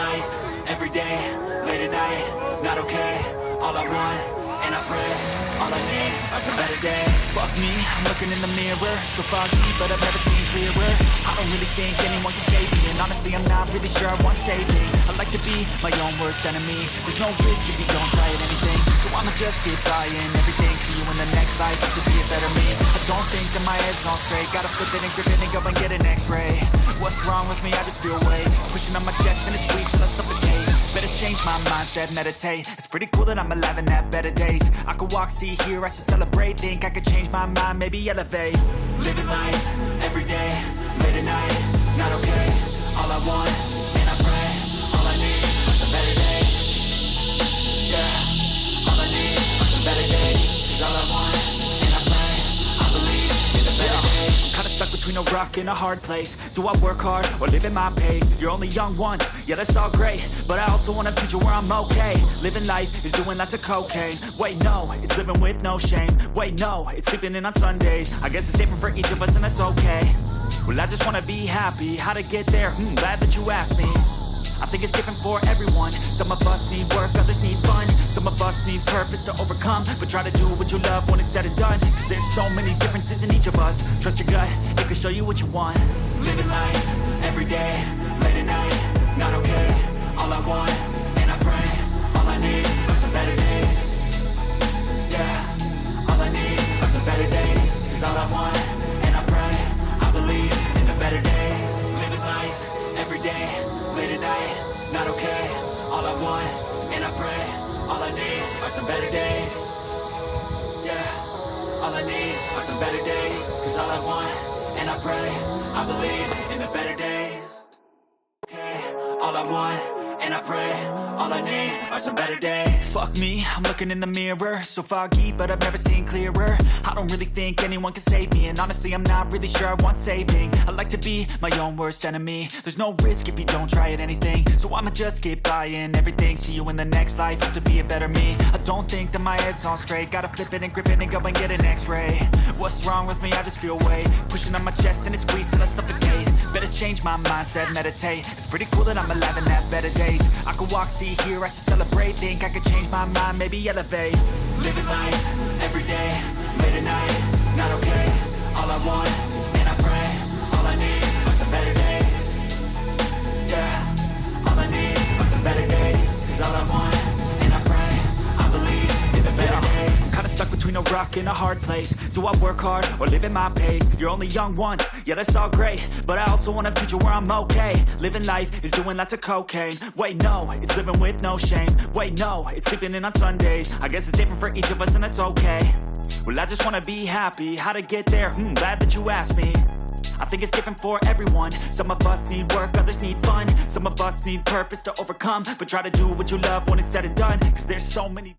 life, every day, late at night, not okay. All I want, and I pray, all I need are some better days. Fuck me, I'm looking in the mirror, so foggy, but I've never seen clearer. I don't really think anyone can save me, and honestly I'm not really sure I want saving. I like to be my own worst enemy. There's no risk if you don't try at anything, so I'ma just keep buying everything. See you in the next life, to be a better me. I don't think that my head's on straight, gotta flip it and grip it and go and get an x-ray. What's wrong with me? I just feel weight pushing on my chest and it squeezes till I suffocate. Better change my mindset, meditate. It's pretty cool that I'm alive and have better days. I could walk, see, hear, I should celebrate. Think I could change my mind, maybe elevate. Living life, every day, late at night, not okay. All I want, and I pray, all I need are some better days. Yeah, all I need are some better days. 'Cause all I want, and I pray, I believe in the better days. Kinda stuck between a rock and a hard place. Do I work hard or live at my pace? You're only young once, yeah that's all great, but I also want a future where I'm okay. Living life is doing lots of cocaine. Wait no, it's living with no shame. Wait no, it's sleeping in on Sundays. I guess it's different for each of us and that's okay. Well I just wanna be happy, how to get there? Glad that you asked me. I think it's different for everyone. Some of us need work, others need fun. Some of us need purpose to overcome, but try to do what you love when it's said and done. 'Cause there's so many differences in each of us. Trust your gut, it can show you what you want. Living life, every day, late at night, not okay. All I want, and I pray, all I need are some better days. Yeah, all I need are some better days. 'Cause all I want, and I pray, I believe in the better days. Living life, every day, late at night, not okay. All I want, and I pray, all I need are some better days. Yeah, all I need are some better days. 'Cause all I want, and I pray, I believe in the better days. Okay, all I want, and I pray, all I need are some better days. Fuck me, I'm looking in the mirror, so foggy, but I've never seen clearer. I don't really think anyone can save me, and honestly I'm not really sure I want saving. I like to be my own worst enemy. There's no risk if you don't try at anything, so I'ma just keep buying everything. See you in the next life, have to be a better me. I don't think that my head's on straight, gotta flip it and grip it and go and get an x-ray. What's wrong with me? I just feel weight pushing on my chest and it squeezes till I suffocate. Better change my mindset, meditate. It's pretty cool that I'm alive and have better days. I could walk, see, hear, I should celebrate. Think I could change my mind, maybe elevate. Living life, every day, late at night, not okay. All I want, and I pray, all I need are some better days. Yeah, all I need are some better days. 'Cause all I want, and I pray, I believe in the better days. Kinda stuck between a rock and a hard place. Do I work hard or live at my pace? You're only young once, yeah that's all great, but I also want a future where I'm okay. Living life is doing lots of cocaine. Wait no, it's living with no shame. Wait no, it's sleeping in on Sundays. I guess it's different for each of us and that's okay. Well I just wanna be happy, how to get there? Glad that you asked me. I think it's different for everyone. Some of us need work, others need fun. Some of us need purpose to overcome, but try to do what you love when it's said and done. 'Cause there's so many